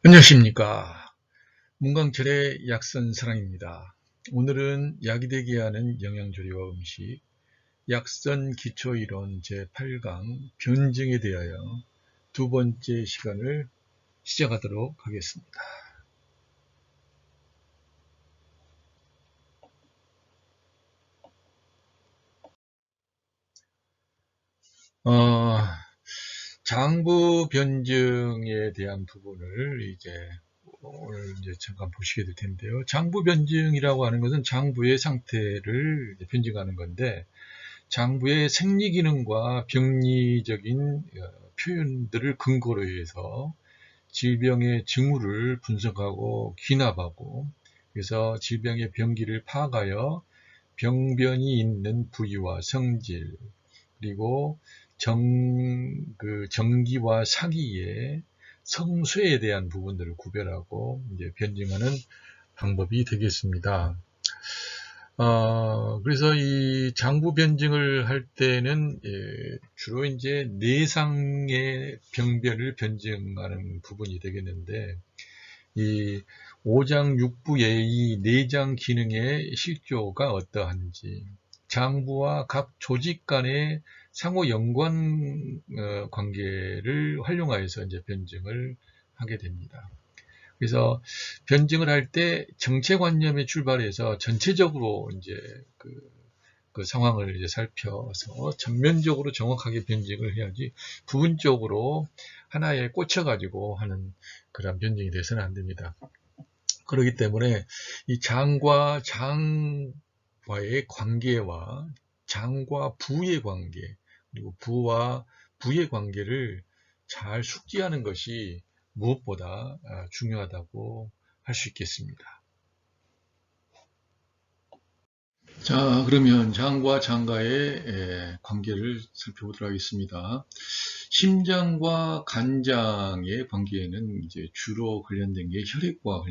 안녕하십니까. 문광철의 약선사랑입니다. 오늘은 약이 되게 하는 영양조리와 음식, 약선 기초이론 제8강 변증에 대하여 두 번째 시간을 시작하도록 하겠습니다. 어, 장부 변증에 대한 부분을 오늘 잠깐 보시게 될 텐데요. 장부 변증이라고 하는 것은 장부의 상태를 변증하는 건데, 장부의 생리 기능과 병리적인 표현들을 근거로 해서 질병의 징후를 분석하고 귀납하고, 그래서 질병의 병기를 파악하여 병변이 있는 부위와 성질, 그리고 정기와 사기의 성쇠에 대한 부분들을 구별하고 이제 변증하는 방법이 되겠습니다. 그래서 이 장부 변증을 할 때는 주로 이제 내상의 병변을 변증하는 부분이 되겠는데, 이 오장육부의 이 내장 기능의 실조가 어떠한지, 장부와 각 조직 간의 상호 연관 관계를 활용하여서 이제 변증을 하게 됩니다. 그래서 변증을 할 때 정체관념에 출발해서 전체적으로 이제 그 상황을 이제 살펴서 전면적으로 정확하게 변증을 해야지, 부분적으로 하나에 꽂혀가지고 하는 그런 변증이 돼서는 안 됩니다. 그렇기 때문에 이 장과 장과의 관계와 장과 부의 관계, 그리고 부와 부의 관계를 잘 숙지하는 것이 무엇보다 중요하다고 할 수 있겠습니다. 자, 그러면 장과 장가의 관계를 살펴보도록 하겠습니다. 심장과 간장의 관계에는 이제 주로 관련된 게 혈액과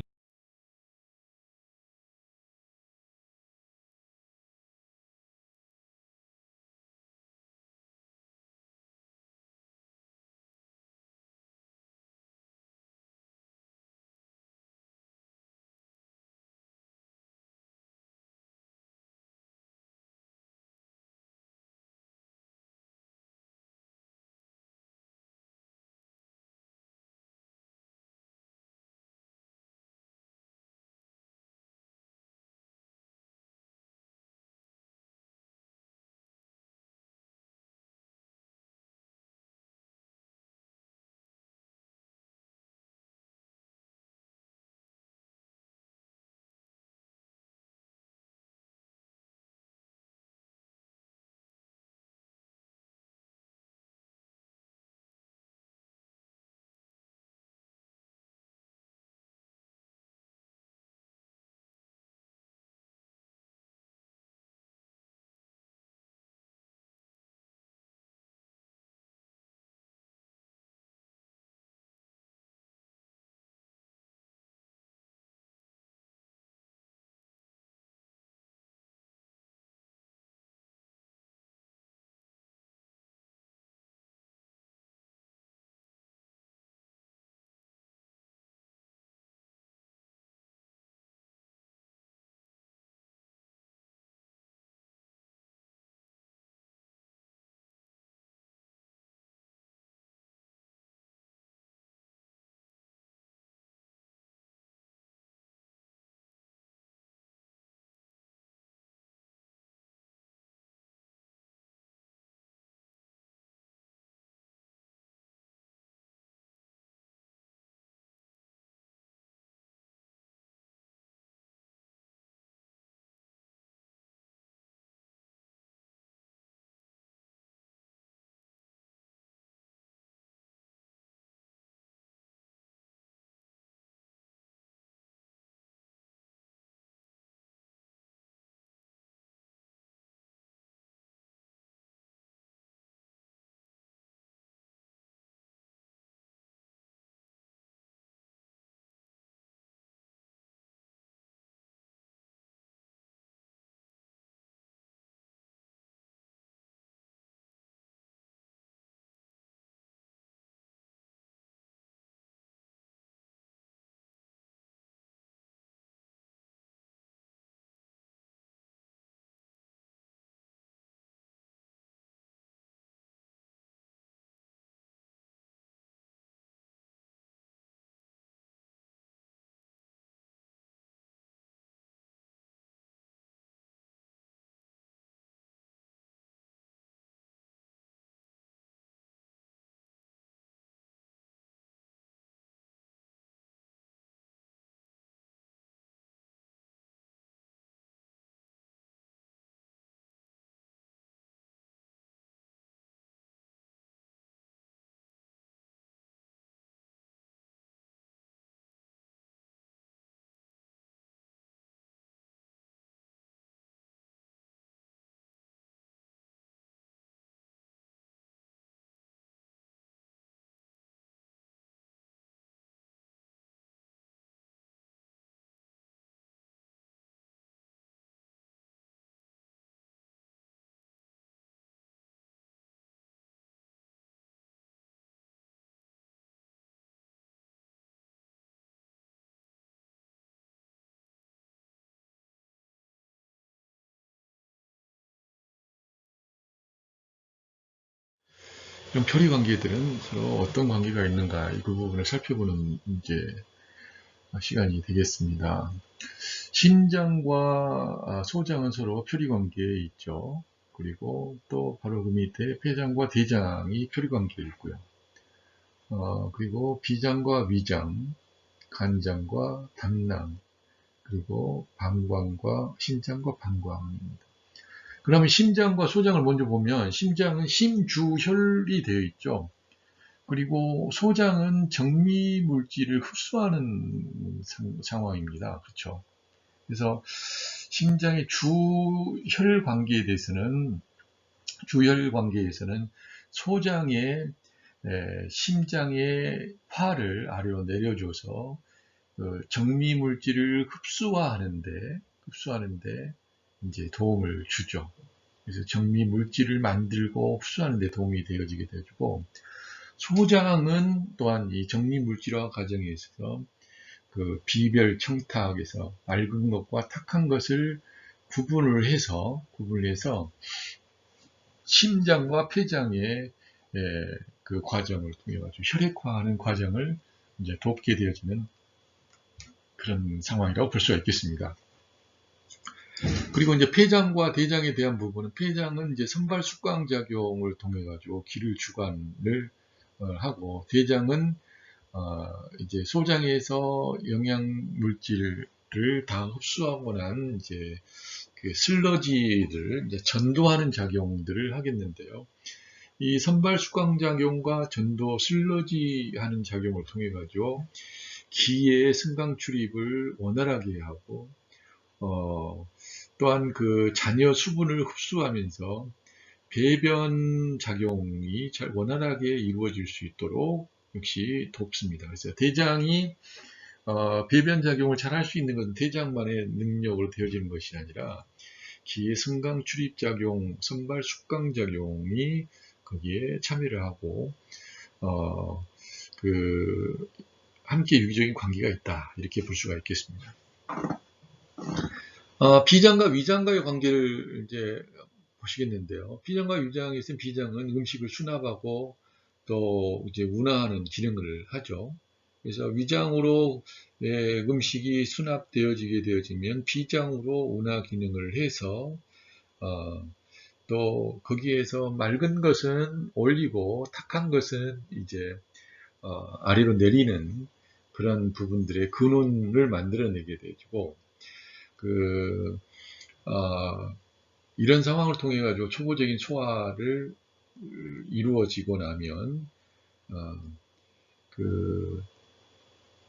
이런 표리 관계들은 서로 어떤 관계가 있는가 이 부분을 살펴보는 이제 시간이 되겠습니다. 심장과 소장은 서로 표리 관계에 있죠. 그리고 또 바로 그 밑에 폐장과 대장이 표리 관계에 있고요. 그리고 비장과 위장, 간장과 담낭, 그리고 방광과 심장과 방광입니다. 그러면 심장과 소장을 먼저 보면 심장은 심주혈이 되어 있죠. 그리고 소장은 정미 물질을 흡수하는 상황입니다. 그렇죠. 그래서 심장의 주혈 관계에서는 소장의 심장의 화를 아래로 내려줘서 정미 물질을 흡수하는데 이제 도움을 주죠. 그래서 정미 물질을 만들고 흡수하는 데 도움이 되어지게 되고, 소장은 또한 이 정미 물질화 과정에 있어서 그 비별 청탁에서 맑은 것과 탁한 것을 구분을 해서 심장과 폐장의 그 과정을 통해 가지고 혈액화하는 과정을 이제 돕게 되어지는 그런 상황이라고 볼 수가 있겠습니다. 그리고 이제 폐장과 대장에 대한 부분은, 폐장은 이제 선발 숙광 작용을 통해 가지고 기를 주관을 하고, 대장은 이제 소장에서 영양 물질을 다 흡수하고 난 이제 그 슬러지를 이제 전도하는 작용들을 하겠는데요. 이 선발 숙광 작용과 전도 슬러지 하는 작용을 통해 가지고 기의 승강 출입을 원활하게 하고, 또한 그 잔여 수분을 흡수하면서 배변 작용이 잘 원활하게 이루어질 수 있도록 역시 돕습니다. 그래서 대장이 배변 작용을 잘 할 수 있는 것은 대장만의 능력으로 되어지는 것이 아니라 기의 승강 출입 작용, 선발 숙강 작용이 거기에 참여를 하고 함께 유기적인 관계가 있다, 이렇게 볼 수가 있겠습니다. 비장과 위장과의 관계를 이제 보시겠는데요. 비장과 위장에서는 비장은 음식을 수납하고 또 이제 운하하는 기능을 하죠. 그래서 위장으로 음식이 수납되어지게 되어지면 비장으로 운하 기능을 해서 또 거기에서 맑은 것은 올리고 탁한 것은 이제 아래로 내리는 그런 부분들의 근원을 만들어내게 되고, 이런 상황을 통해 가지고 초보적인 소화를 이루어지고 나면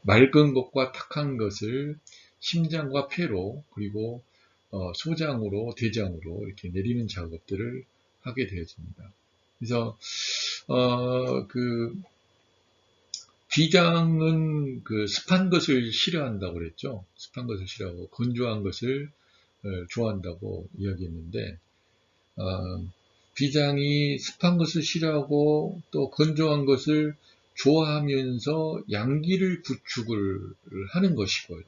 맑은 것과 탁한 것을 심장과 폐로, 그리고 소장으로, 대장으로 이렇게 내리는 작업들을 하게 되어집니다. 그래서 비장은 그 습한 것을 싫어한다고 그랬죠. 습한 것을 싫어하고 건조한 것을 좋아한다고 이야기했는데, 비장이 습한 것을 싫어하고 또 건조한 것을 좋아하면서 양기를 구축을 하는 것이고요.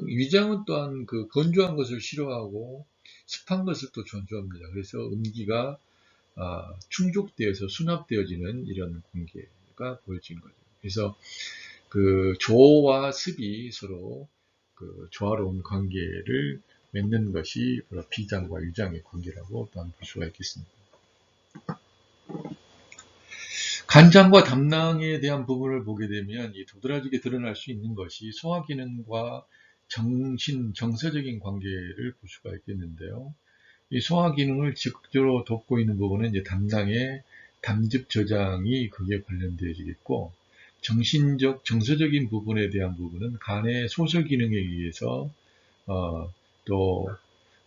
위장은 또한 그 건조한 것을 싫어하고 습한 것을 또 좋아합니다. 그래서 음기가 충족되어서 수납되어지는 이런 관계가 보여지는 거죠. 그래서 그 조와 습이 서로 그 조화로운 관계를 맺는 것이 비장과 위장의 관계라고 또한 볼 수가 있겠습니다. 간장과 담낭에 대한 부분을 보게 되면 이 도드라지게 드러날 수 있는 것이 소화 기능과 정서적인 관계를 볼 수가 있겠는데요. 이 소화 기능을 적극적으로 돕고 있는 부분은 이제 담낭의 담즙 저장이 거기에 관련되어지겠고, 정서적인 부분에 대한 부분은 간의 소설 기능에 의해서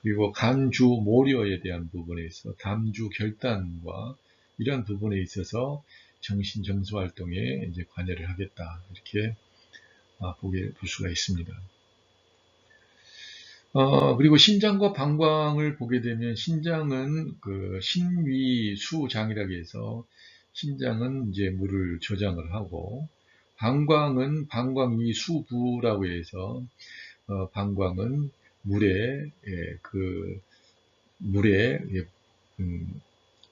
그리고 간주 모려에 대한 부분에 있어 담주 결단과 이런 부분에 있어서 정신 정서 활동에 이제 관여를 하겠다, 이렇게 볼 수가 있습니다. 그리고 신장과 방광을 보게 되면 신장은 그 신위수장이라고 해서 신장은 이제 물을 저장을 하고, 방광은 방광위수부라고 해서 방광은 물에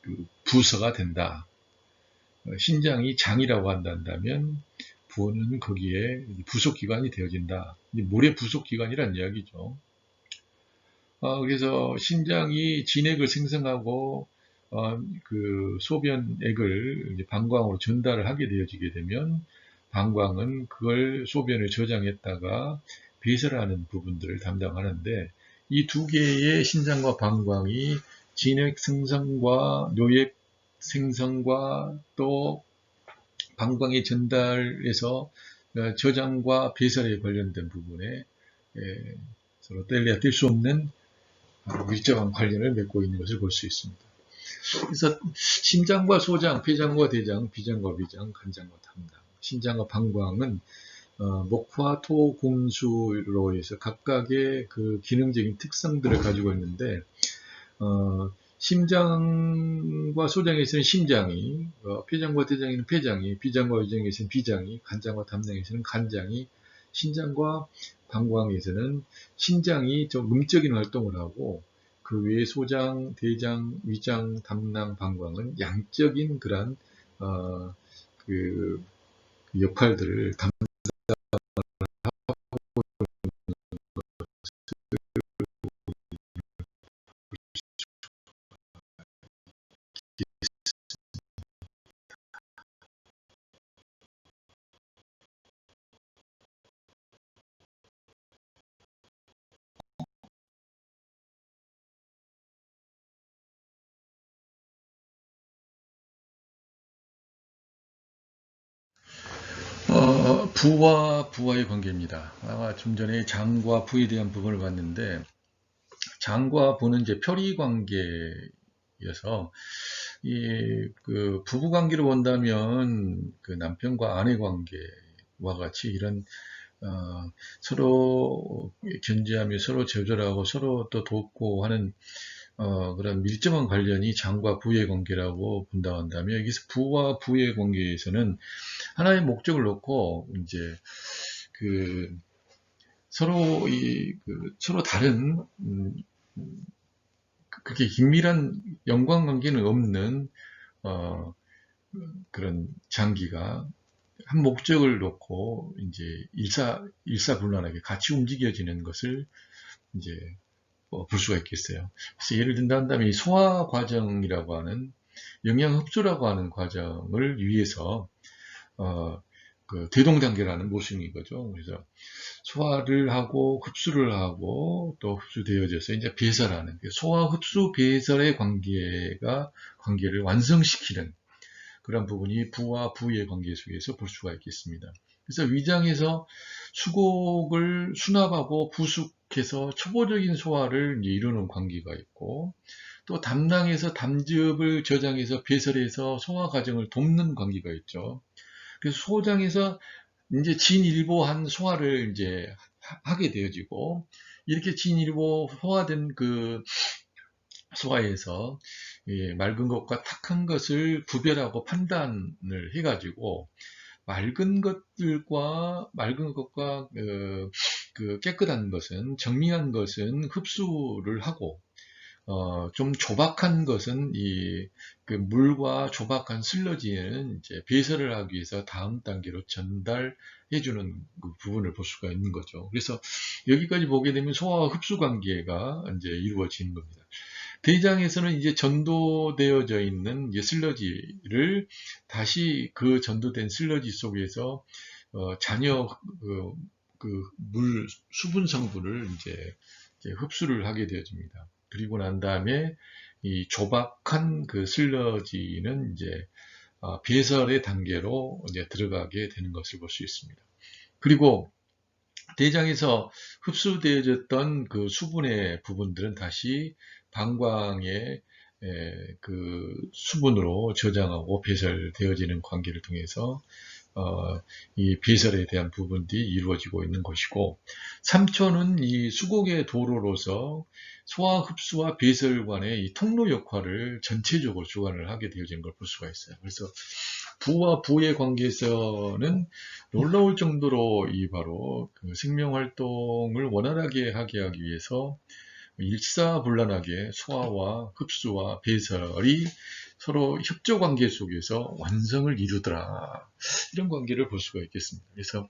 그 부서가 된다. 신장이 장이라고 한다면 부는 거기에 부속기관이 되어진다. 물의 부속기관이란 이야기죠. 그래서 신장이 진액을 생성하고 그 소변액을 방광으로 전달을 하게 되어지게 되면 방광은 그걸 소변을 저장했다가 배설하는 부분들을 담당하는데, 이 두 개의 신장과 방광이 진액 생성과 노액 생성과 또 방광의 전달에서 저장과 배설에 관련된 부분에 서로 뗄래야 뗄 수 없는 밀접한 관련을 맺고 있는 것을 볼 수 있습니다. 그래서 심장과 소장, 폐장과 대장, 비장과 위장, 간장과 담당, 신장과 방광은 목화, 토, 공수로 해서 각각의 그 기능적인 특성들을 가지고 있는데, 심장과 소장에서는 심장이, 폐장과 대장에는 폐장이, 비장과 위장에서는 비장이, 간장과 담낭에서는 간장이, 신장과 방광에서는 신장이 좀 음적인 활동을 하고, 그 외에 소장, 대장, 위장, 담낭, 방광은 양적인 그런 그 역할들을 부와 부와의 관계입니다. 아마 좀 전에 장과 부에 대한 부분을 봤는데, 장과 부는 이제 표리 관계여서 그 부부 관계로 본다면 그 남편과 아내 관계와 같이 이런 서로 견제하며 서로 조절하고 서로 또 돕고 하는 그런 밀접한 관련이 장과 부의 관계라고 본다 한다면, 여기서 부와 부의 관계에서는 하나의 목적을 놓고 이제 그 서로 서로 다른 그렇게 긴밀한 연관관계는 없는 그런 장기가 한 목적을 놓고 이제 일사불란하게 같이 움직여지는 것을 이제 볼 수가 있겠어요. 그래서 예를 든다면 이 소화 과정이라고 하는 영양 흡수라고 하는 과정을 위해서 그 대동단계라는 모순인 거죠. 그래서 소화를 하고 흡수를 하고 또 흡수되어져서 이제 배설하는, 소화 흡수 배설의 관계를 완성시키는 그런 부분이 부와 부의 관계 속에서 볼 수가 있겠습니다. 그래서 위장에서 수곡을 수납하고 부숙해서 초보적인 소화를 이루는 관계가 있고, 또 담낭에서 담즙을 저장해서 배설해서 소화 과정을 돕는 관계가 있죠. 그래서 소장에서 이제 진일보한 소화를 이제 하게 되어지고, 이렇게 진일보 소화된 그 소화에서 맑은 것과 탁한 것을 구별하고 판단을 해가지고, 맑은 것과 그 깨끗한 것은, 정밀한 것은 흡수를 하고, 좀 조박한 것은 그 물과 조박한 슬러지에는 이제 배설을 하기 위해서 다음 단계로 전달해주는 그 부분을 볼 수가 있는 거죠. 그래서 여기까지 보게 되면 소화와 흡수 관계가 이제 이루어지는 겁니다. 대장에서는 이제 전도되어져 있는 이제 슬러지를 다시 그 전도된 슬러지 속에서 잔여 물 수분 성분을 이제 흡수를 하게 되어집니다. 그리고 난 다음에 이 조박한 그 슬러지는 이제 배설의 단계로 이제 들어가게 되는 것을 볼 수 있습니다. 그리고 대장에서 흡수되어졌던 그 수분의 부분들은 다시 방광의 그 수분으로 저장하고 배설되어지는 관계를 통해서 이 배설에 대한 부분들이 이루어지고 있는 것이고, 3초는 이 수곡의 도로로서 소화 흡수와 배설 간의 이 통로 역할을 전체적으로 주관을 하게 되어진 걸 볼 수가 있어요. 그래서 부와 부의 관계에서는 놀라울 정도로 바로 그 생명 활동을 원활하게 하게 하기 위해서 일사불란하게 소화와 흡수와 배설이 서로 협조 관계 속에서 완성을 이루더라. 이런 관계를 볼 수가 있겠습니다. 그래서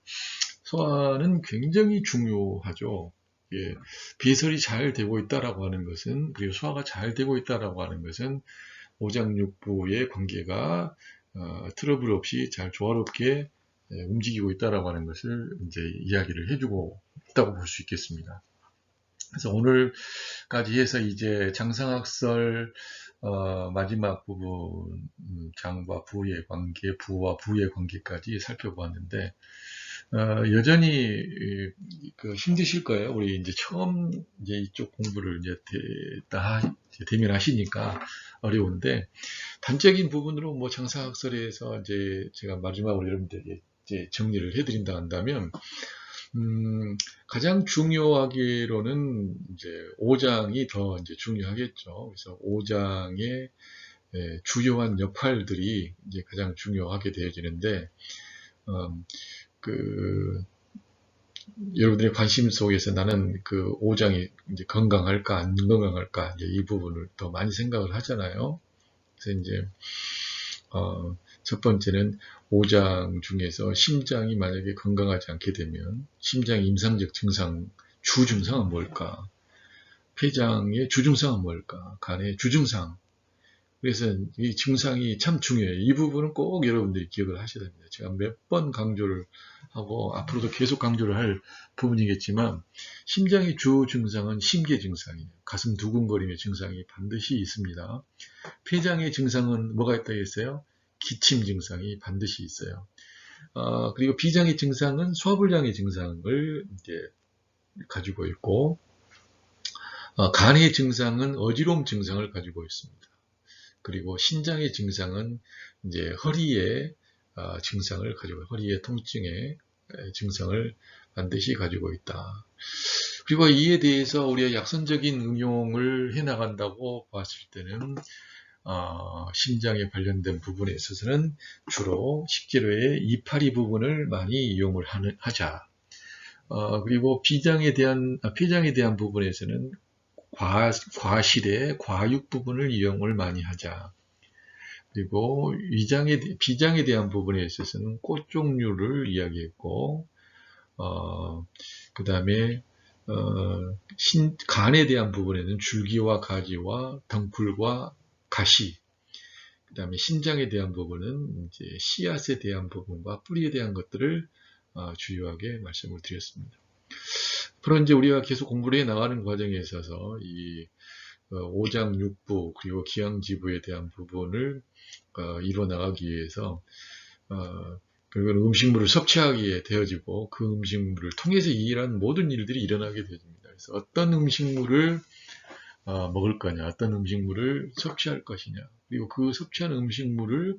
소화는 굉장히 중요하죠. 예, 배설이 잘 되고 있다라고 하는 것은, 그리고 소화가 잘 되고 있다라고 하는 것은 오장육부의 관계가 트러블 없이 잘 조화롭게 움직이고 있다라고 하는 것을 이제 이야기를 해주고 있다고 볼 수 있겠습니다. 그래서 오늘까지 해서 이제 장상학설 마지막 부분, 장과 부의 관계, 부와 부의 관계까지 살펴보았는데, 여전히 힘드실 거예요. 우리 이제 처음 이제 이쪽 공부를 이제 대면하시니까 어려운데, 단적인 부분으로 뭐 장사학설에서 이제 제가 마지막으로 여러분들에게 이제 정리를 해드린다 한다면, 가장 중요하기로는 이제 5장이 더 이제 중요하겠죠. 그래서 5장의 주요한 역할들이 이제 가장 중요하게 되어지는데, 여러분들의 관심 속에서 나는 그 5장이 이제 건강할까, 안 건강할까, 이제 이 부분을 더 많이 생각을 하잖아요. 그래서 이제, 첫 번째는 5장 중에서 심장이 만약에 건강하지 않게 되면 심장 임상적 증상, 주증상은 뭘까? 폐장의 주증상은 뭘까? 간의 주증상. 그래서 이 증상이 참 중요해요. 이 부분은 꼭 여러분들이 기억을 하셔야 됩니다. 제가 몇 번 강조를 하고 앞으로도 계속 강조를 할 부분이겠지만 심장의 주 증상은 심계 증상이에요. 가슴 두근거림의 증상이 반드시 있습니다. 폐장의 증상은 뭐가 있다 했어요? 기침 증상이 반드시 있어요. 그리고 비장의 증상은 소화불량의 증상을 이제 가지고 있고, 간의 증상은 어지러움 증상을 가지고 있습니다. 그리고 신장의 증상은 이제 허리의 증상을 가지고, 허리의 통증의 증상을 반드시 가지고 있다. 그리고 이에 대해서 우리가 약선적인 응용을 해 나간다고 봤을 때는 심장에 관련된 부분에 있어서는 주로 식재료의 이파리 부분을 많이 이용을 하자. 그리고 폐장에 대한 부분에서는 과실의 과육 부분을 이용을 많이 하자. 그리고 비장에 대한 부분에 있어서는 꽃 종류를 이야기했고, 그 다음에 간에 대한 부분에는 줄기와 가지와 덩굴과 가시, 그 다음에 신장에 대한 부분은 이제 씨앗에 대한 부분과 뿌리에 대한 것들을 주요하게 말씀을 드렸습니다. 앞으로 이제 우리가 계속 공부를 해 나가는 과정에 있어서 이 5장 6부 그리고 기항지부에 대한 부분을 이루어 나가기 위해서 그리고 음식물을 섭취하기에 되어지고 그 음식물을 통해서 이런 모든 일들이 일어나게 되어집니다. 그래서 어떤 음식물을 먹을 거냐, 어떤 음식물을 섭취할 것이냐, 그리고 그 섭취한 음식물을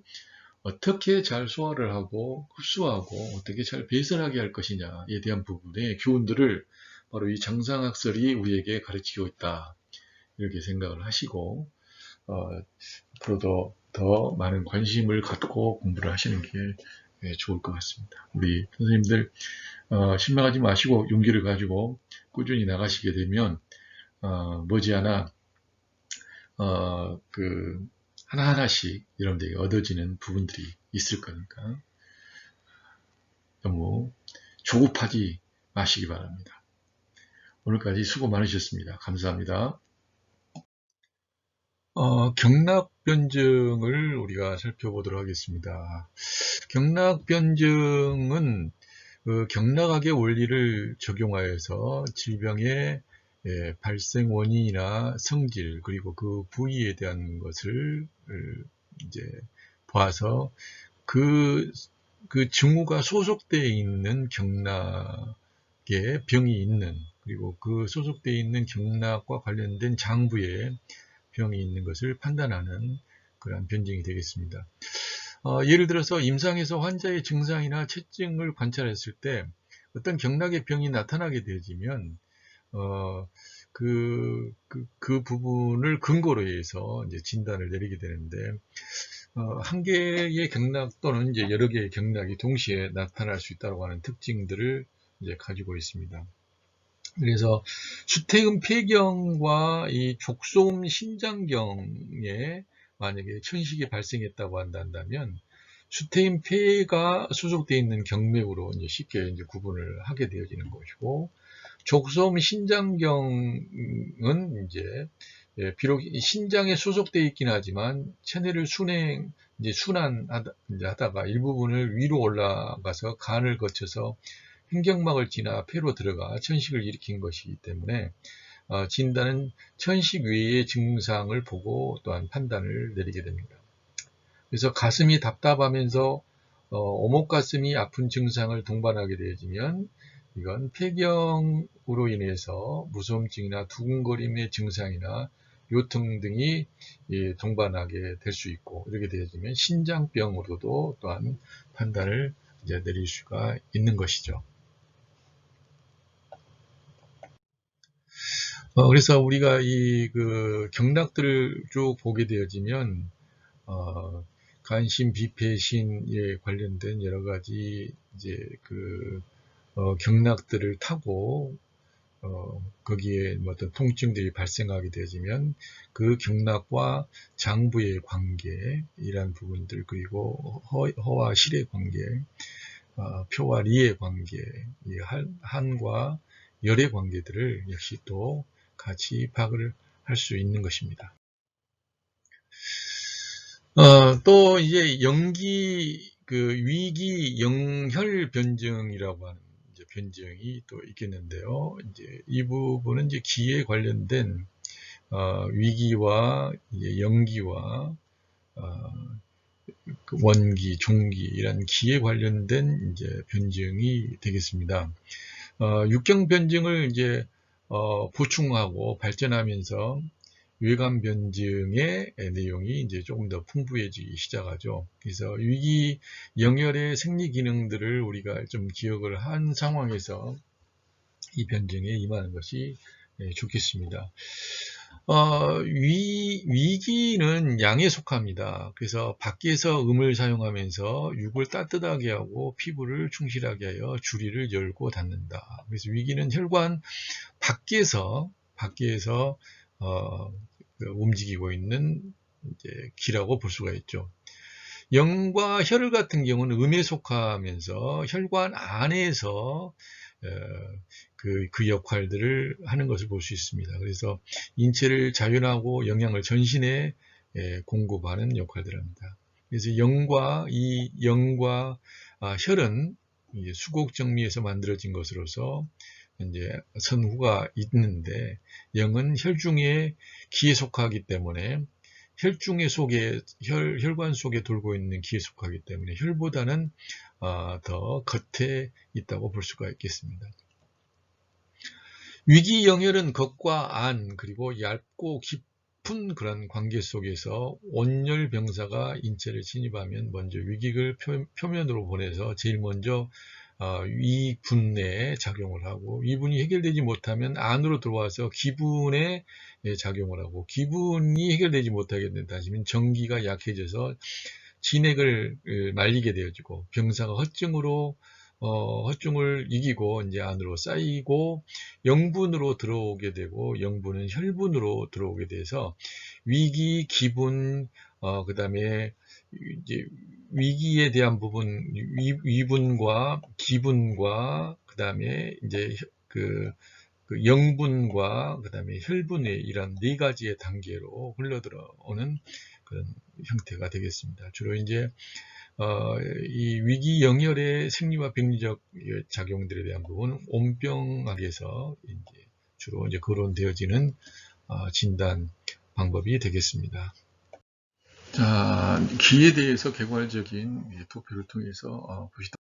어떻게 잘 소화를 하고 흡수하고 어떻게 잘 배설하게 할 것이냐에 대한 부분의 교훈들을 바로 이 장상학설이 우리에게 가르치고 있다. 이렇게 생각을 하시고 앞으로도 더 많은 관심을 갖고 공부를 하시는 게 좋을 것 같습니다. 우리 선생님들 실망하지 마시고 용기를 가지고 꾸준히 나가시게 되면 머지않아 하나하나씩 여러분들이 얻어지는 부분들이 있을 거니까 너무 조급하지 마시기 바랍니다. 오늘까지 수고 많으셨습니다. 감사합니다. 경락 변증을 우리가 살펴보도록 하겠습니다. 경락 변증은 경락학의 원리를 적용하여서 질병의 발생 원인이나 성질 그리고 그 부위에 대한 것을 이제 봐서 그 증후가 소속되어 있는 경락에 병이 있는 그리고 그 소속되어 있는 경락과 관련된 장부에 병이 있는 것을 판단하는 그러한 변증이 되겠습니다. 예를 들어서 임상에서 환자의 증상이나 체증을 관찰했을 때 어떤 경락의 병이 나타나게 되어지면 그 부분을 근거로 해서 이제 진단을 내리게 되는데 한 개의 경락 또는 이제 여러 개의 경락이 동시에 나타날 수 있다고 하는 특징들을 이제 가지고 있습니다. 그래서 수태음 폐경과 이 족소음 신장경의 만약에 천식이 발생했다고 한다면 수태인 폐가 수속되어 있는 경맥으로 이제 쉽게 이제 구분을 하게 되어지는 것이고, 족소음 신장경은 이제 비록 신장에 수속되어 있긴 하지만 체내를 순환하다가 일부분을 위로 올라가서 간을 거쳐서 횡격막을 지나 폐로 들어가 천식을 일으킨 것이기 때문에 진단은 천식 외의 증상을 보고 또한 판단을 내리게 됩니다. 그래서 가슴이 답답하면서 오목가슴이 아픈 증상을 동반하게 되어지면 이건 폐경으로 인해서 무서움증이나 두근거림의 증상이나 요통 등이 동반하게 될 수 있고, 이렇게 되어지면 신장병으로도 또한 판단을 이제 내릴 수가 있는 것이죠. 그래서 우리가 그 경락들을 쭉 보게 되어지면 간신, 비폐신에 관련된 여러 가지 이제 경락들을 타고 거기에 어떤 통증들이 발생하게 되어지면 그 경락과 장부의 관계, 이런 부분들, 그리고 허와 실의 관계, 표와 리의 관계, 한과 열의 관계들을 역시 또 같이 파악을 할 수 있는 것입니다. 또 이제 위기 영혈 변증이라고 하는 이제 변증이 또 있겠는데요. 이제 이 부분은 이제 기에 관련된 위기와 이제 영기와 원기, 종기, 이런 기에 관련된 이제 변증이 되겠습니다. 육경 변증을 이제 보충하고 발전하면서 외관 변증의 내용이 이제 조금 더 풍부해지기 시작하죠. 그래서 위기 영혈의 생리 기능들을 우리가 좀 기억을 한 상황에서 이 변증에 임하는 것이 좋겠습니다. 위기는 양에 속합니다. 그래서 밖에서 음을 사용하면서 육을 따뜻하게 하고 피부를 충실하게 하여 주리를 열고 닫는다. 그래서 위기는 혈관 밖에서 움직이고 있는 이제 기라고 볼 수가 있죠. 영과 혈 같은 경우는 음에 속하면서 혈관 안에서 그 역할들을 하는 것을 볼 수 있습니다. 그래서 인체를 자연하고 영양을 전신에 공급하는 역할들을 합니다. 그래서 영과 혈은 수곡정미에서 만들어진 것으로서 이제 선후가 있는데, 영은 혈중의 기에 속하기 때문에 혈관 속에 돌고 있는 기에 속하기 때문에 혈보다는 더 겉에 있다고 볼 수가 있겠습니다. 위기 영혈은 겉과 안, 그리고 얇고 깊은 그런 관계 속에서 온열 병사가 인체를侵입하면 먼저 위기를 표면으로 보내서 제일 먼저 위분에 작용을 하고, 위분이 해결되지 못하면 안으로 들어와서 기분에 작용을 하고, 기분이 해결되지 못하게 된다 하시면 전기가 약해져서 진액을 말리게 되어지고, 병사가 허증을 이기고 이제 안으로 쌓이고 영분으로 들어오게 되고, 영분은 혈분으로 들어오게 돼서 위기, 기분, 그 다음에 이제 위기에 대한 부분, 위분과 기분과 그 다음에 이제 그 영분과 그 다음에 혈분의 이런 네 가지의 단계로 흘러들어오는 그런 형태가 되겠습니다. 주로 이제 이 위기 영혈의 생리와 병리적 작용들에 대한 부분은 온병학에서 이제 주로 이제 거론되어지는 진단 방법이 되겠습니다. 자, 기에 대해서 개괄적인 도표를 통해서 보시다.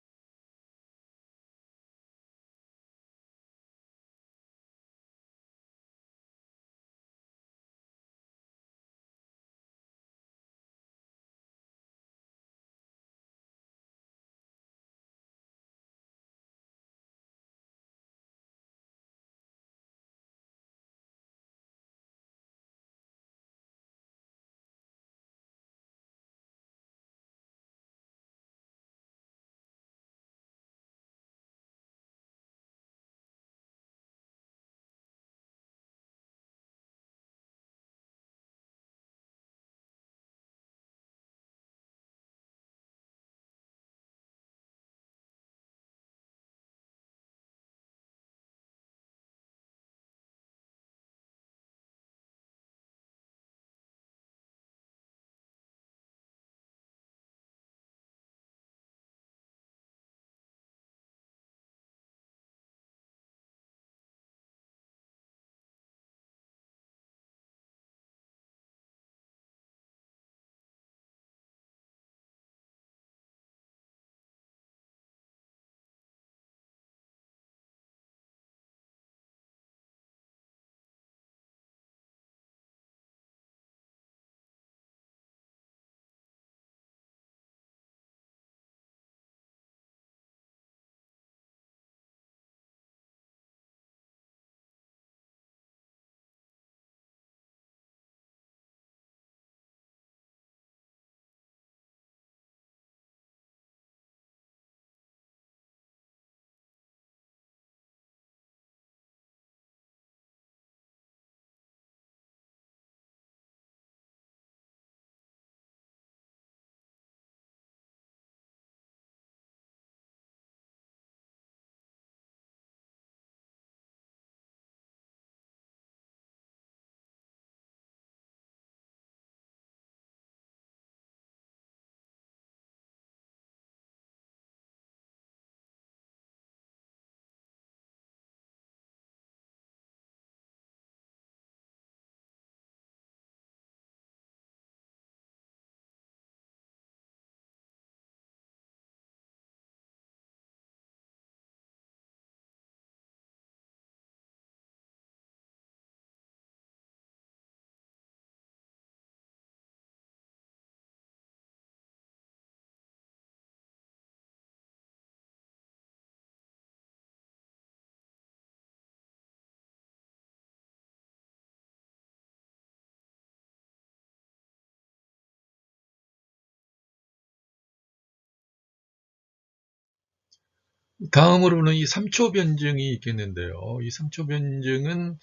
다음으로는 이 3초 변증이 있겠는데요. 이 3초 변증은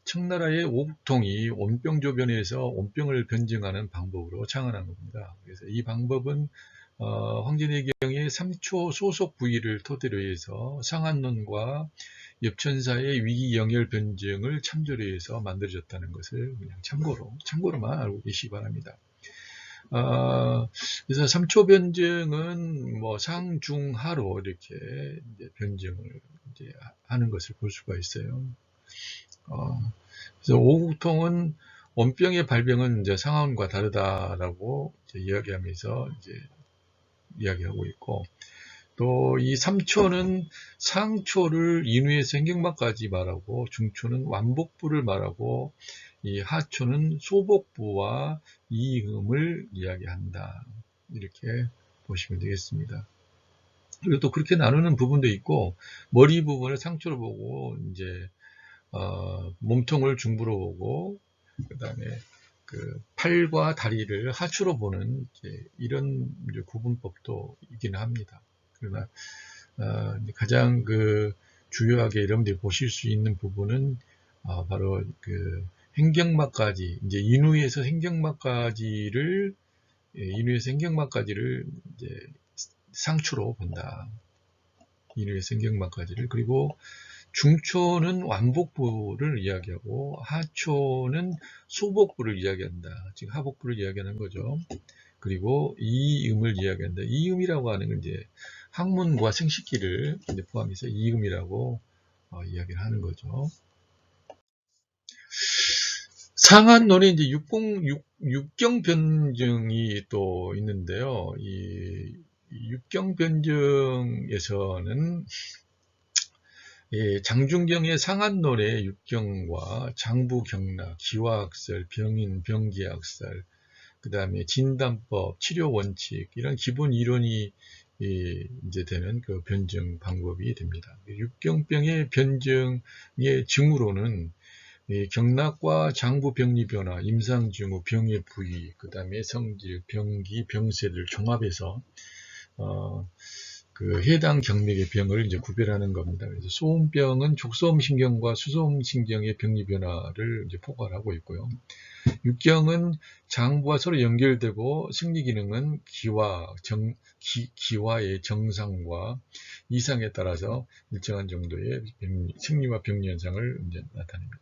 청나라의 오국통이 온병조변에서 온병을 변증하는 방법으로 창안한 겁니다. 그래서 이 방법은 황제내경의 3초 소속 부위를 토대로 해서 상한론과 엽천사의 위기영열 변증을 참조로 해서 만들어졌다는 것을 그냥 참고로만 알고 계시기 바랍니다. 그래서 3초 변증은 뭐 상중하로 이렇게 이제 변증을 이제 하는 것을 볼 수가 있어요. 그래서 오국통은 원병의 발병은 이제 상하론과 다르다라고 이제 이야기하면서 이제 이야기하고 있고, 또 이 3초는 상초를 인후에서 행경막까지 말하고, 중초는 완복부를 말하고, 이 하초는 소복부와 이음을 이야기한다. 이렇게 보시면 되겠습니다. 그리고 또 그렇게 나누는 부분도 있고, 머리 부분을 상초로 보고, 이제 몸통을 중부로 보고, 그 다음에 그 팔과 다리를 하추로 보는 이런 이제 구분법도 있기는 합니다. 그러나 가장 그 주요하게 여러분들이 보실 수 있는 부분은 바로 그 행경막까지, 이제 인후에서 행경막까지를 이제 상추로 본다. 인후에서 행경막까지를. 그리고 중초는 완복부를 이야기하고 하초는 소복부를 이야기한다. 즉 하복부를 이야기하는 거죠. 그리고 이음을 이야기한다. 이음이라고 하는 건 이제 학문과 생식기를 포함해서 이음이라고 이야기를 하는 거죠. 상한론에 이제 육경 변증이 또 있는데요. 이 육경 변증에서는 장중경의 상한론의 육경과 장부경락, 기화학설, 병인, 병기학설, 그 다음에 진단법, 치료원칙, 이런 기본 이론이 이제 되는 그 변증 방법이 됩니다. 육경병의 변증의 증후로는 경락과 장부 병리 변화, 임상 증후, 병의 부위, 그 다음에 성질, 병기, 병세를 종합해서 그 해당 경맥의 병을 이제 구별하는 겁니다. 그래서 소음병은 족소음신경과 수소음신경의 병리 변화를 이제 포괄하고 있고요. 육경은 장부와 서로 연결되고 생리 기능은 기화의 정상과 이상에 따라서 일정한 정도의 생리와 병리 현상을 이제 나타냅니다.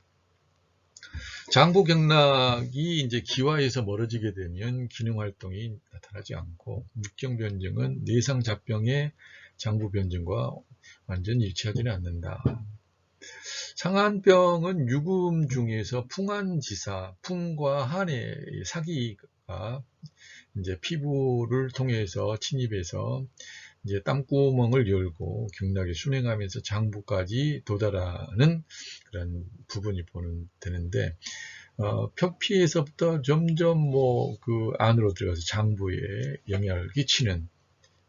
장부 경락이 이제 기화에서 멀어지게 되면 기능 활동이 나타나지 않고, 육경 변증은 내상 잡병의 장부 변증과 완전히 일치하지는 않는다. 상한병은 유금 중에서 풍한지사, 풍과 한의 사기가 이제 피부를 통해서 침입해서 이제 땀구멍을 열고 경락이 순행하면서 장부까지 도달하는 그런 부분이 되는데, 표피에서부터 점점 그 안으로 들어가서 장부에 영향을 끼치는,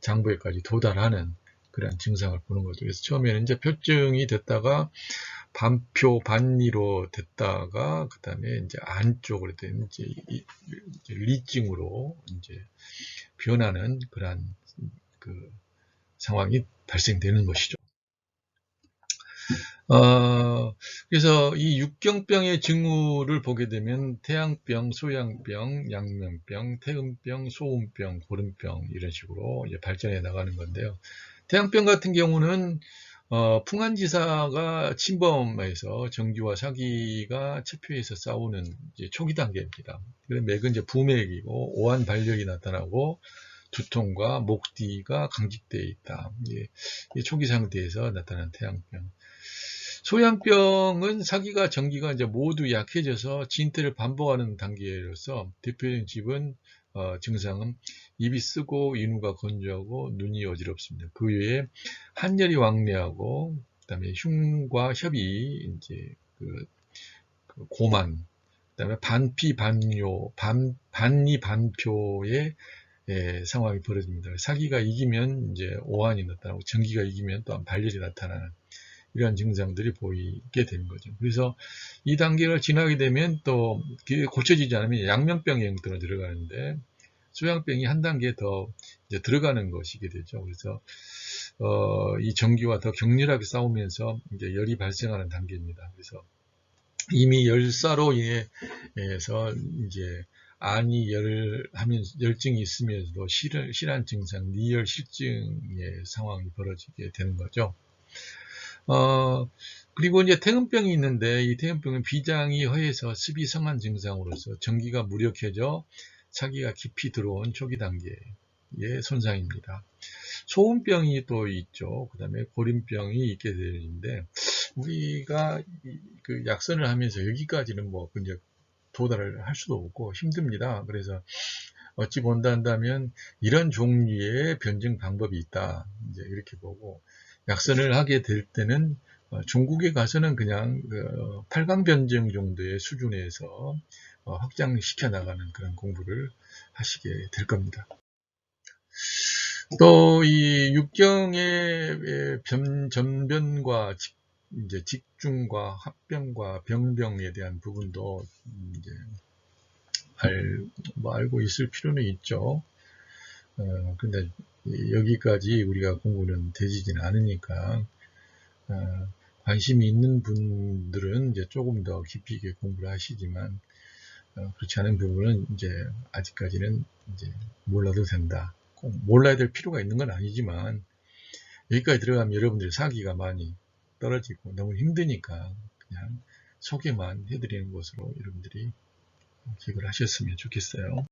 장부에까지 도달하는 그런 증상을 보는 거죠. 그래서 처음에는 이제 표증이 됐다가 반표, 반리로 됐다가 그 다음에 이제 안쪽으로 된 이제 리증으로 이제 변하는 그러한 그 상황이 발생되는 것이죠. 그래서 이 육경병의 징후를 보게 되면 태양병, 소양병, 양면병, 태음병, 소음병, 고름병 이런 식으로 이제 발전해 나가는 건데요. 태양병 같은 경우는 풍한지사가 침범해서 정기와 사기가 체표해서 싸우는 이제 초기 단계입니다. 그래서 맥은 이제 부맥이고 오한 발열이 나타나고 두통과 목뒤가 강직되어 있다. 이게 초기 상태에서 나타난 태양병. 소양병은 사기가 정기가 이제 모두 약해져서 진퇴를 반복하는 단계로서 대표적인 증상은 입이 쓰고 인후가 건조하고 눈이 어지럽습니다. 그 외에 한열이 왕래하고 그다음에 흉과 협이 이제 그 고만, 그다음에 반피 반뇨, 반리 반표의 상황이 벌어집니다. 사기가 이기면 이제 오한이 나타나고 정기가 이기면 또한 발열이 나타나는 이러한 증상들이 보이게 되는 거죠. 그래서 이 단계를 지나게 되면 또 고쳐지지 않으면 양면병의 형태로 들어가는데, 소양병이 한 단계 더 이제 들어가는 것이게 되죠. 그래서 이 전기와 더 격렬하게 싸우면서 이제 열이 발생하는 단계입니다. 그래서 이미 열사로 인해서 이제 안이 열증이 있으면서도 실한 증상, 니열 실증의 상황이 벌어지게 되는 거죠. 그리고 이제 태음병이 있는데, 이 태음병은 비장이 허해서 습이 성한 증상으로서 전기가 무력해져 차기가 깊이 들어온 초기 단계의 손상입니다. 소음병이 또 있죠. 그 다음에 고림병이 있게 되는데, 우리가 그 약선을 하면서 여기까지는 뭐 이제 도달을 할 수도 없고 힘듭니다. 그래서 어찌 본다 한다면 이런 종류의 변증 방법이 있다, 이제 이렇게 보고, 약선을 하게 될 때는 중국에 가서는 그냥 8강 변증 정도의 수준에서 확장시켜 나가는 그런 공부를 하시게 될 겁니다. 또 이 육경의 전변과 이제 직중과 합병과 병병에 대한 부분도 이제 알고 있을 필요는 있죠. 근데 여기까지 우리가 공부는 되지는 않으니까, 관심이 있는 분들은 이제 조금 더 깊이 있게 공부를 하시지만, 그렇지 않은 부분은 이제 아직까지는 이제 몰라도 된다. 꼭 몰라야 될 필요가 있는 건 아니지만, 여기까지 들어가면 여러분들이 사기가 많이 떨어지고 너무 힘드니까 그냥 소개만 해드리는 것으로 여러분들이 기억을 하셨으면 좋겠어요.